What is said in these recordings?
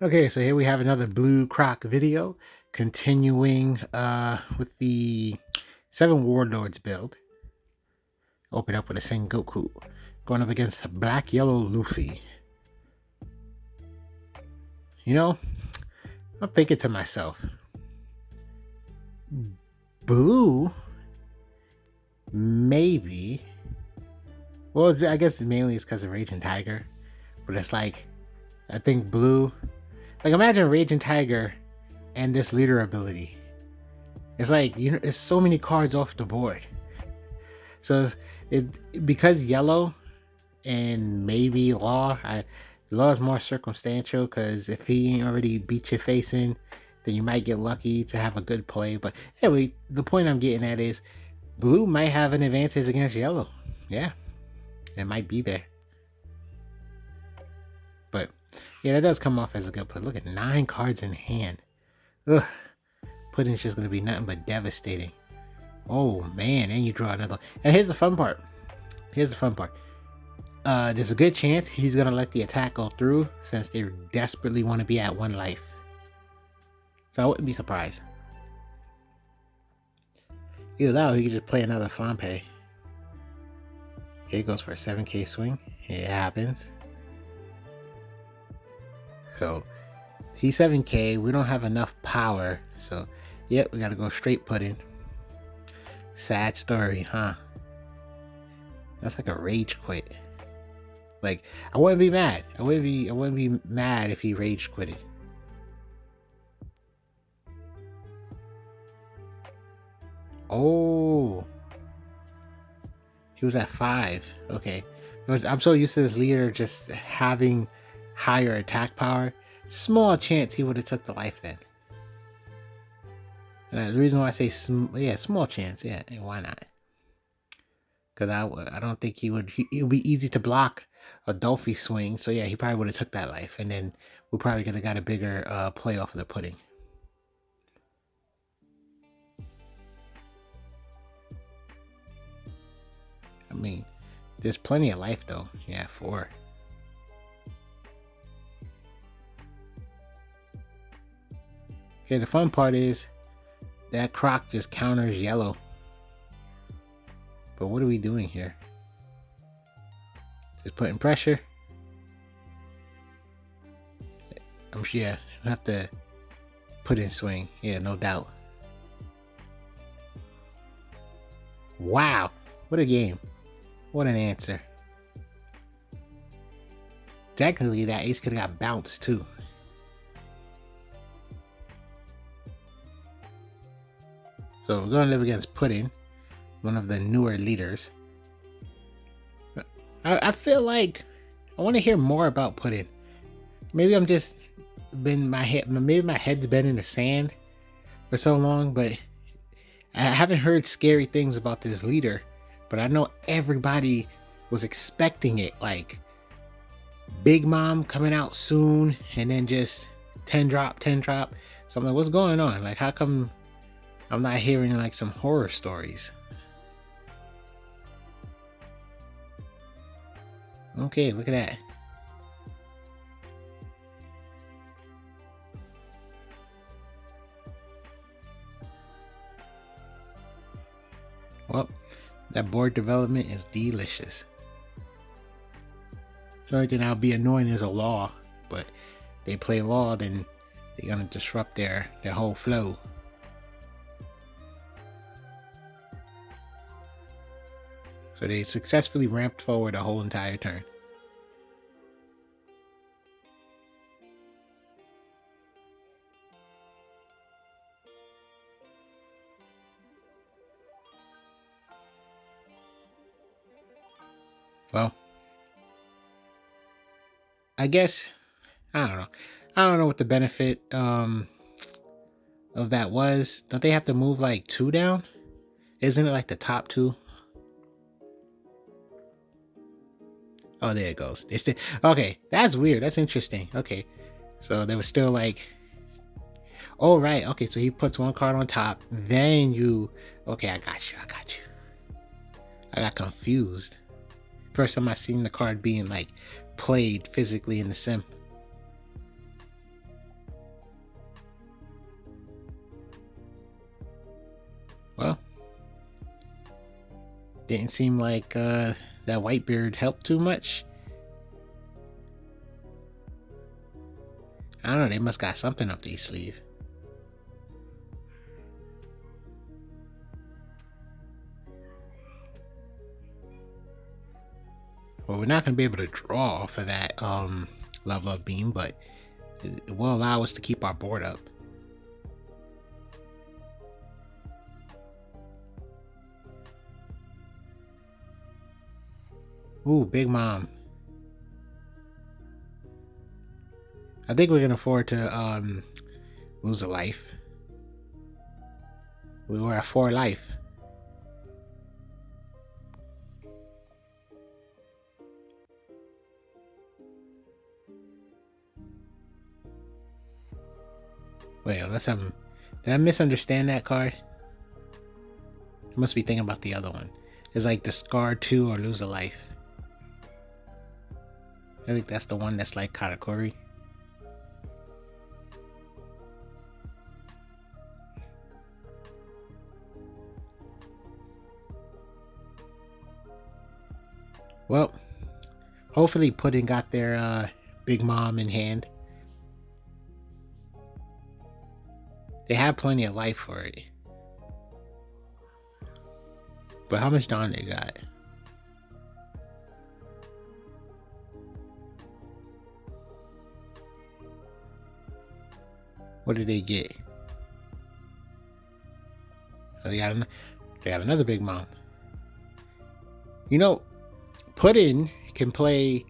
Okay, so here we have another Blue Croc video, continuing with the 7 Warlords build. Open up with a Sengoku, going up against Black Yellow Luffy. You know, I'm thinking to myself, Blue, maybe. Well, I guess mainly it's because of Raging Tiger, but it's like, I think Blue, like imagine Raging Tiger and this leader ability. It's like, you know, it's so many cards off the board. So because yellow and maybe Law is more circumstantial because if he already beat your face in, then you might get lucky to have a good play. But anyway, the point I'm getting at is blue might have an advantage against yellow. Yeah, it might be there. But yeah, that does come off as a good play. Look at 9 cards in hand. Ugh, pudding's just gonna be nothing but devastating. Oh man, and you draw another. And here's the fun part. There's a good chance he's gonna let the attack go through since they desperately want to be at 1 life. So I wouldn't be surprised. Either that or he could just play another Fampe. Okay, he goes for a 7k swing. It happens. So he's 7k. We don't have enough power. So yep, we gotta go straight pudding. Sad story, huh? That's like a rage quit. Like, I wouldn't be mad. I wouldn't be mad if he rage quitted. Oh, he was at 5. Okay, because I'm so used to this leader just having higher attack power. Small chance he would have took the life then. And the reason why I say small chance, yeah, and why not? Because I don't think he would. It would be easy to block a Dolphy swing. So yeah, he probably would have took that life, and then we probably could have got a bigger play off of the pudding. I mean, there's plenty of life though. Yeah, 4. Okay, the fun part is that Croc just counters yellow. But what are we doing here? Just putting pressure. I'm sure, yeah, we have to put in swing. Yeah, no doubt. Wow, what a game. What an answer. Technically, that ace could have got bounced too. So we're going to live against Pudding, one of the newer leaders. I feel like I want to hear more about Pudding. Maybe I'm just maybe my head's been in the sand for so long, but I haven't heard scary things about this leader. But I know everybody was expecting it, like Big Mom coming out soon, and then just 10 drop. So I'm like, what's going on? Like, how come I'm not hearing like some horror stories? Okay, look at that. Well, that board development is delicious. The only thing that'll be annoying is a law, but they play law, then they're gonna disrupt their whole flow. So they successfully ramped forward a whole entire turn. Well, I guess I don't know. I don't know what the benefit of that was. Don't they have to move like 2 down? Isn't it like the top 2? Oh, there it goes. It's the okay. That's weird. That's interesting. Okay, so there was still like, oh right. Okay, so he puts 1 card on top. Then you. Okay, I got you. I got confused. First time I seen the card being like played physically in the sim. Didn't seem like that Whitebeard helped too much. I don't know, they must got something up their sleeve. Well, we're not going to be able to draw for that level of beam, but it will allow us to keep our board up. Ooh, Big Mom. I think we can afford to lose a life. We were at 4 life. Wait, let's have him. Did I misunderstand that card? I must be thinking about the other one. It's like discard 2 or lose a life. I think that's the one that's like Katakuri. Well, hopefully Pudding got their Big Mom in hand. They have plenty of life for it. But how much Dawn they got? What did they get? Oh, they got another Big Mom. You know, Pudding can play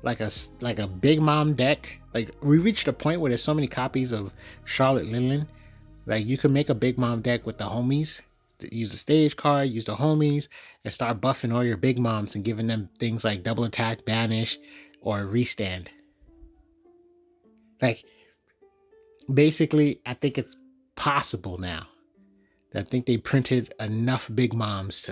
like a Big Mom deck. Like, we reached a point where there's so many copies of Charlotte Linlin. Like, you can make a Big Mom deck with the homies. Use the stage card, use the homies, and start buffing all your Big Moms and giving them things like double attack, banish, or restand. Like, basically, I think it's possible now. I think they printed enough Big Moms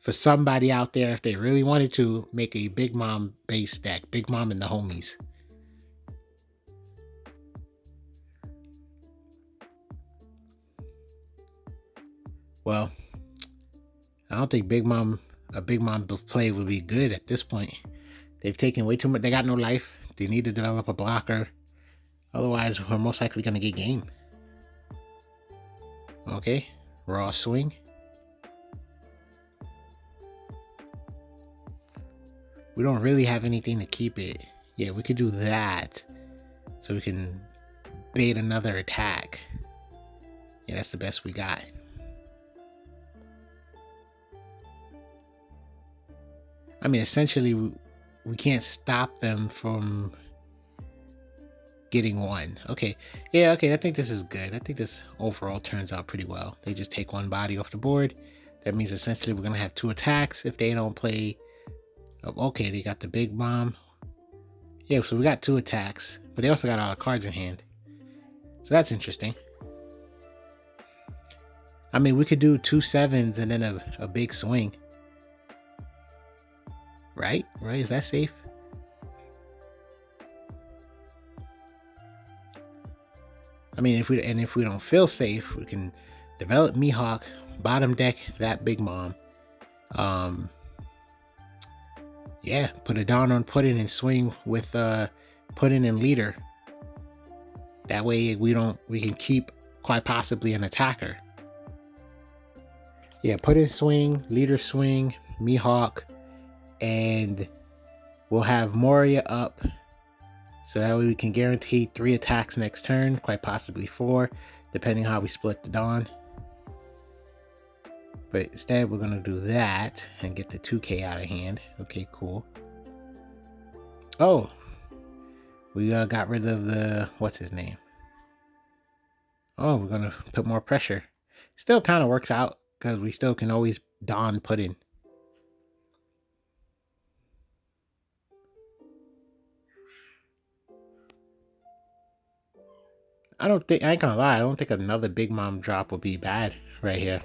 for somebody out there, if they really wanted to, make a Big Mom base deck. Big Mom and the homies. Well, I don't think a Big Mom play would be good at this point. They've taken way too much. They got no life. They need to develop a blocker. Otherwise, we're most likely going to get game. Okay, raw swing. We don't really have anything to keep it. Yeah, we could do that. So we can bait another attack. Yeah, that's the best we got. I mean, essentially, we can't stop them from getting one. Okay. Yeah, okay, I think this is good. I think this overall turns out pretty well. They just take one body off the board. That means essentially we're going to have 2 attacks if they don't play. Okay, they got the Big Mom. Yeah, so we got 2 attacks, but they also got all the cards in hand. So that's interesting. I mean, we could do 2 7s and then a big swing. Right? Is that safe? I mean, if we don't feel safe, we can develop Mihawk, bottom deck that Big Mom. Yeah, put a Dawn on Pudding and swing with Pudding and Leader. That way we can keep quite possibly an attacker. Yeah, Pudding swing, Leader swing, Mihawk, and we'll have Moria up. So that way we can guarantee 3 attacks next turn, quite possibly 4, depending how we split the Dawn. But instead, we're going to do that and get the 2K out of hand. Okay, cool. Oh, we got rid of the, what's his name? Oh, we're going to put more pressure. Still kind of works out because we still can always Dawn Pudding. I ain't gonna lie, I don't think another Big Mom drop would be bad right here.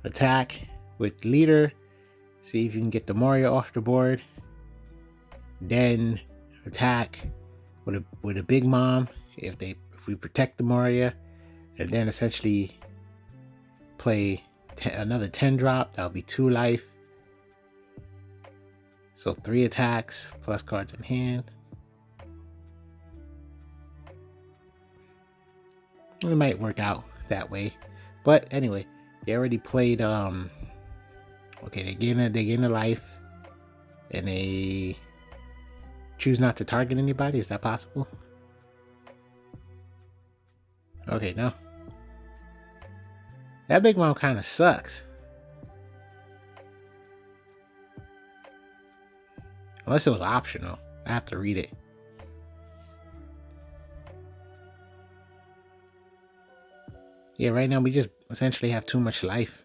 Attack with Leader. See if you can get the Moria off the board. Then attack with a Big Mom if we protect the Moria, and then essentially play another 10 drop. That'll be 2 life. So 3 attacks plus cards in hand. It might work out that way. But anyway, they already played okay, they gain a life. And they choose not to target anybody. Is that possible? Okay, no. That big mom kind of sucks. Unless it was optional. I have to read it. Yeah, right now we just essentially have too much life.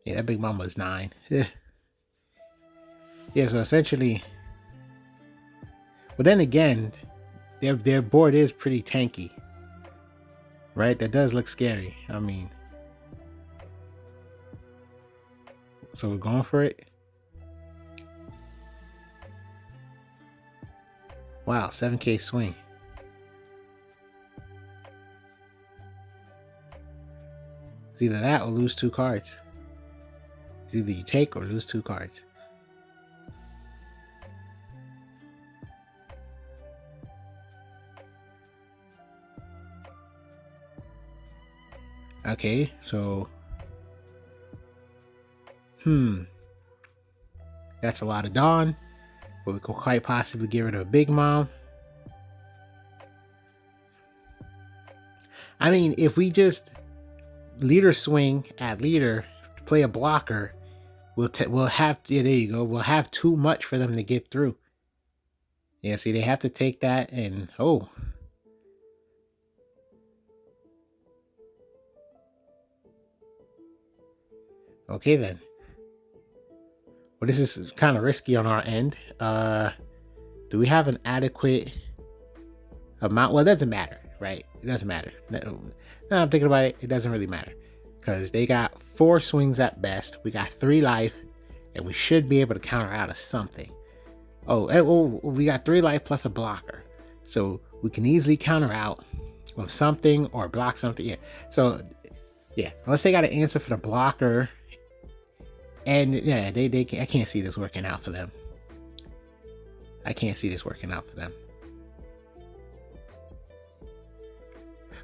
Yeah, that big mama is 9. Yeah. Yeah, so essentially... But then again, their board is pretty tanky. Right? That does look scary. I mean... So we're going for it? Wow, 7k swing. It's either that or lose 2 cards. It's either you take or lose 2 cards. Okay, so... That's a lot of Dawn. But we could quite possibly get rid of a Big Mom. I mean, if we just leader swing at leader, play a blocker, we'll have to, yeah, there you go. We'll have too much for them to get through. Yeah, see, they have to take that and okay then. Well, this is kind of risky on our end. Do we have an adequate amount? Well, it doesn't matter, right? It doesn't matter. No, I'm thinking about it. It doesn't really matter because they got 4 swings at best. We got 3 life, and we should be able to counter out of something. Oh, we got 3 life plus a blocker, so we can easily counter out of something or block something. Yeah. So, yeah, unless they got an answer for the blocker. And yeah, I can't see this working out for them. I can't see this working out for them.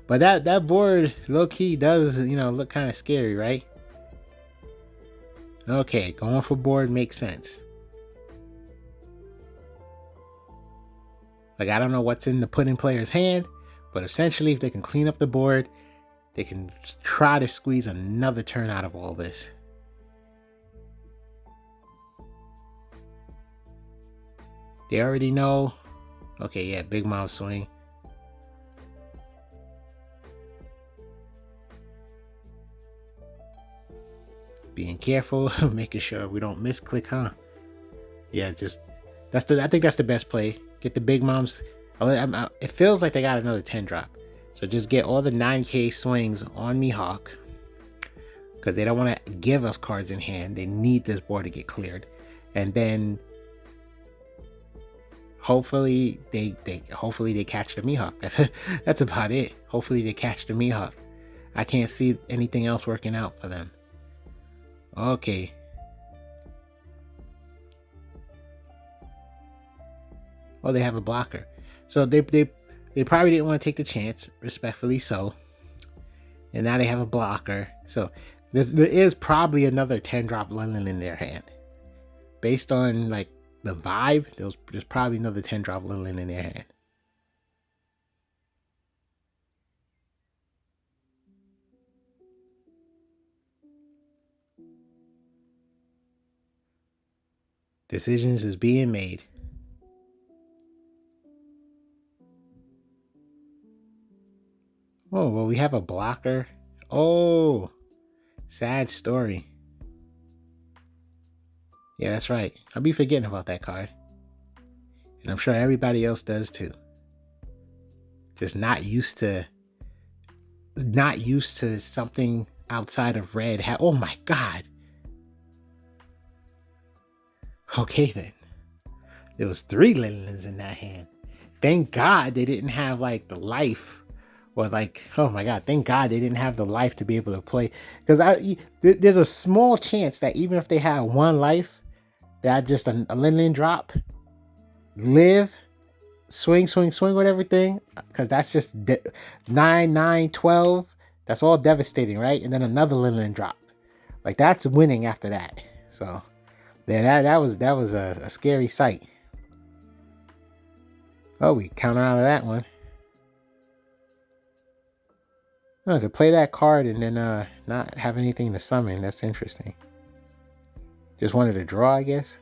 But that board low key does, look kind of scary, right? Okay, going for board makes sense. Like, I don't know what's in the pudding player's hand, but essentially if they can clean up the board, they can try to squeeze another turn out of all this. They already know. Okay, yeah, Big Mom swing. Being careful, making sure we don't misclick, huh? Yeah, I think that's the best play. Get the Big Moms. It feels like they got another 10 drop. So just get all the 9k swings on Mihawk. Because they don't want to give us cards in hand. They need this board to get cleared. And then hopefully they catch the Mihawk. That's about it. Hopefully they catch the Mihawk. I can't see anything else working out for them. Okay. Oh, they have a blocker. So they probably didn't want to take the chance, respectfully so. And now they have a blocker. So there is probably another 10 drop London in their hand. Based on like the vibe, there's probably another 10 drop Lindland in their hand. Decisions is being made. Oh, well, we have a blocker. Oh, sad story. Yeah, that's right. I'll be forgetting about that card. And I'm sure everybody else does too. Just not used to something outside of red. Oh my God. Okay then. There was 3 Linlins in that hand. Thank God they didn't have like the life, or like, oh my God, thank God they didn't have the life to be able to play. Because there's a small chance that even if they had 1 life, that just a Linlin drop, live, swing with everything, because that's just 9, 9, 12. That's all devastating, right? And then another Linlin drop, like that's winning after that. So yeah, that was a scary sight. Oh, we counter out of that one. Oh, to play that card and then not have anything to summon, that's interesting. Just wanted to draw, I guess.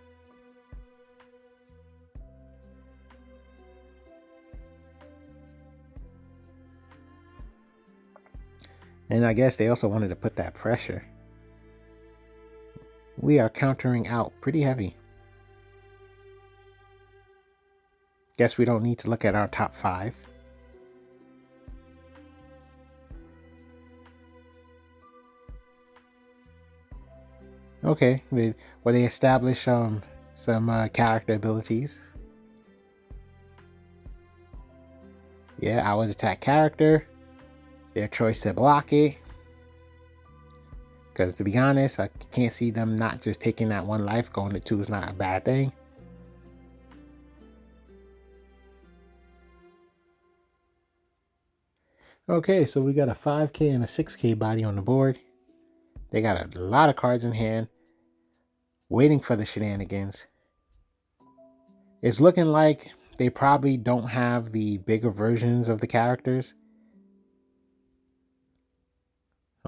And I guess they also wanted to put that pressure. We are countering out pretty heavy. Guess we don't need to look at our top 5. Okay, they establish some character abilities. Yeah, I would attack character. Their choice to block it. Because to be honest, I can't see them not just taking that 1 life. Going to 2 is not a bad thing. Okay, so we got a 5K and a 6K body on the board. They got a lot of cards in hand, waiting for the shenanigans. It's looking like they probably don't have the bigger versions of the characters.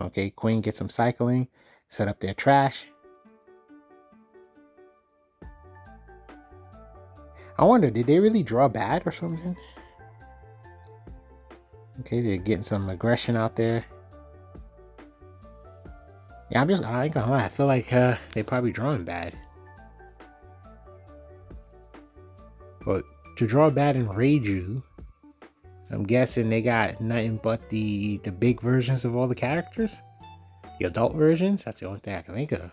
Okay, Queen gets some cycling, set up their trash. I wonder, did they really draw bad or something? Okay, they're getting some aggression out there. Yeah, I ain't gonna lie, I feel like they're probably drawing bad. But to draw bad in Reiju, I'm guessing they got nothing but the big versions of all the characters? The adult versions? That's the only thing I can think of.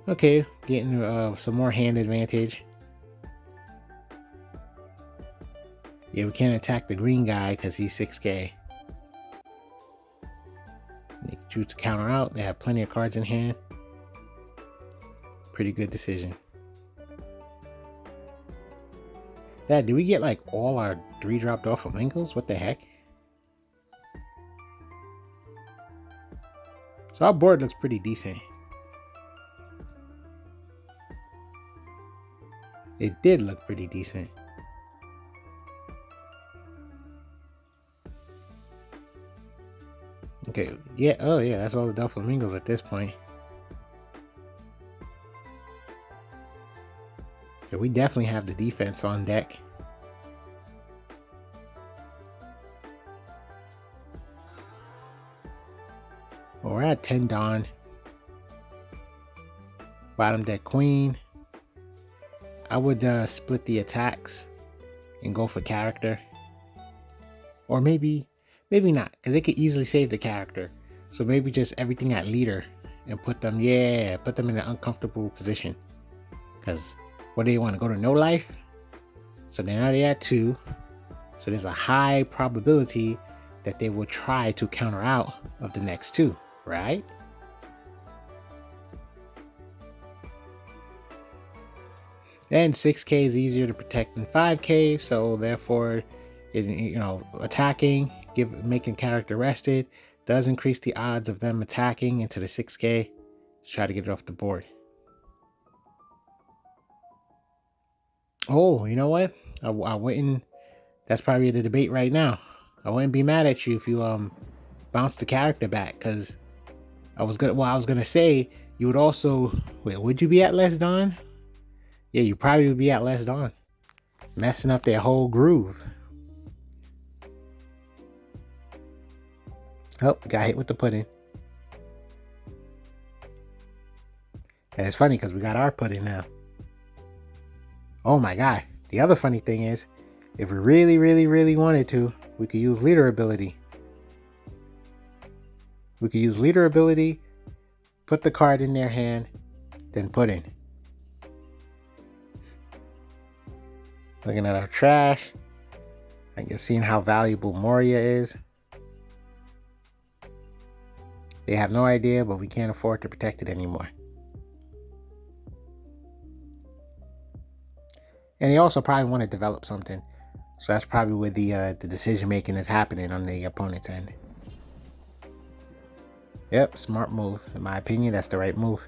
Okay, getting some more hand advantage. Yeah, we can't attack the green guy because he's 6K. They choose to counter out. They have plenty of cards in hand. Pretty good decision. Dad, did we get like all our 3-drop Doflamingos? What the heck? So our board looks pretty decent. It did look pretty decent. Okay, yeah, oh yeah, that's all the Doflamingos at this point. Yeah, we definitely have the defense on deck. Well, we're at 10 Dawn. Bottom deck Queen. I would split the attacks and go for character. Or maybe not, because they could easily save the character. So maybe just everything at leader and put them in an uncomfortable position. Because what do you want to go to no life? So now they're at 2. So there's a high probability that they will try to counter out of the next 2, right? And 6K is easier to protect than 5K, so therefore, attacking, making character rested, does increase the odds of them attacking into the 6K to try to get it off the board. Oh, you know what? I wouldn't. That's probably the debate right now. I wouldn't be mad at you if you bounce the character back, because I was gonna say you would also. Wait, would you be at less Dawn? Yeah, you probably would be at less Dawn, messing up their whole groove. Oh, got hit with the pudding. And it's funny because we got our pudding now. Oh my god. The other funny thing is, if we really wanted to, we could use leader ability. We could use leader ability, put the card in their hand, then put in. Looking at our trash. I guess seeing how valuable Moria is. They have no idea, but we can't afford to protect it anymore. And they also probably want to develop something. So that's probably where the decision making is happening on the opponent's end. Yep, smart move. In my opinion, that's the right move.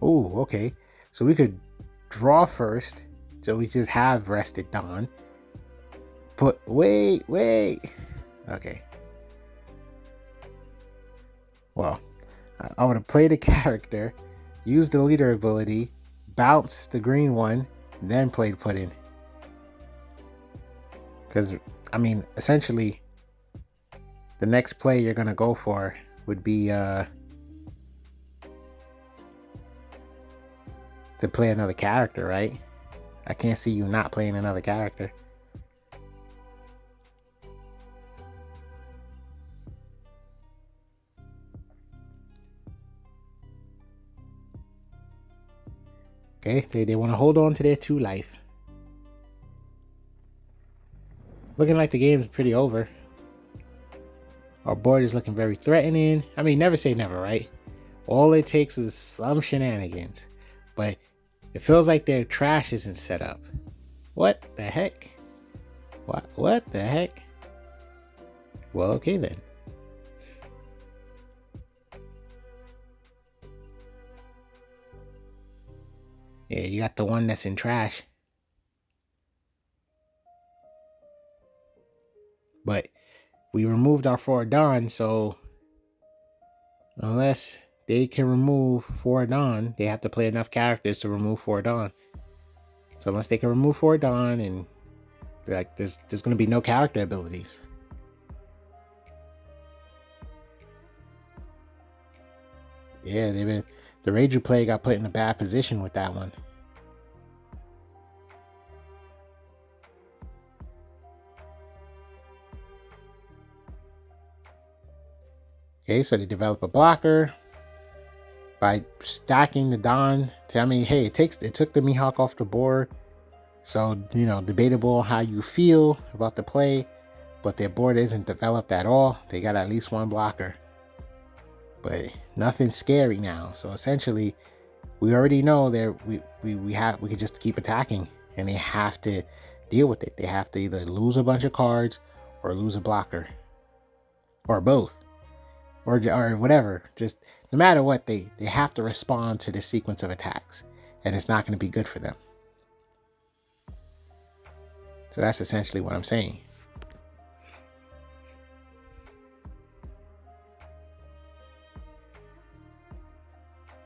Oh, okay. So we could draw first. So we just have rested Dawn. Wait. Okay. Well, I would have played a character, used the leader ability, bounced the green one, then played put in. Because, I mean, essentially, the next play you're going to go for would be to play another character, right? I can't see you not playing another character. Okay, they want to hold on to their 2 life. Looking like the game's pretty over. Our board is looking very threatening. I mean, never say never, right? All it takes is some shenanigans. But it feels like their trash isn't set up. What the heck? What the heck? Well, okay then. Yeah, you got the one that's in trash. But we removed our 4 Dawn, so unless they can remove 4 Dawn, they have to play enough characters to remove 4 Dawn. So unless they can remove 4 Dawn, and like there's gonna be no character abilities. Yeah, the Reiju play got put in a bad position with that one. Okay, so they develop a blocker by stacking the Dawn. I mean, hey, it took the Mihawk off the board. So, you know, debatable how you feel about the play, but their board isn't developed at all. They got at least 1 blocker. But nothing scary now. So essentially, we already know that we could just keep attacking, and they have to deal with it. They have to either lose a bunch of cards or lose a blocker, or both, or whatever. Just no matter what, they have to respond to the sequence of attacks, and it's not going to be good for them. So that's essentially what I'm saying.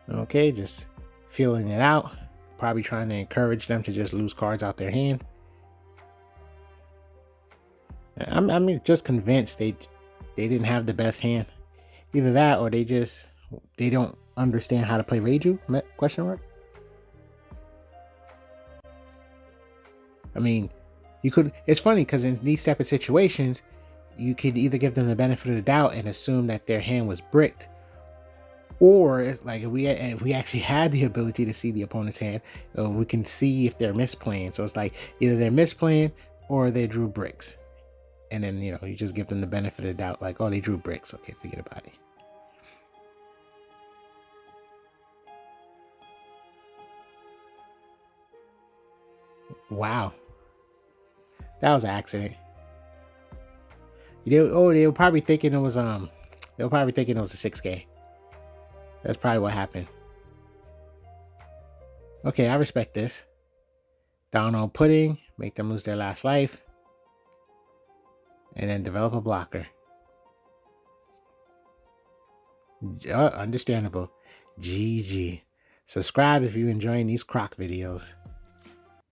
Okay, just feeling it out. Probably trying to encourage them to just lose cards out their hand. I'm just convinced they didn't have the best hand. Either that, or they don't understand how to play Reiju? Question mark. I mean, you could. It's funny because in these type of situations, you could either give them the benefit of the doubt and assume that their hand was bricked, or like if we actually had the ability to see the opponent's hand, we can see if they're misplaying. So it's like either they're misplaying or they drew bricks, and then you just give them the benefit of the doubt, like, oh, they drew bricks. Okay, forget about it. Wow, that was an accident. They were probably thinking it was a 6K. That's probably what happened. Okay, I respect this. Down on pudding, make them lose their last life, and then develop a blocker. Understandable. GG. Subscribe if you're enjoying these Croc videos.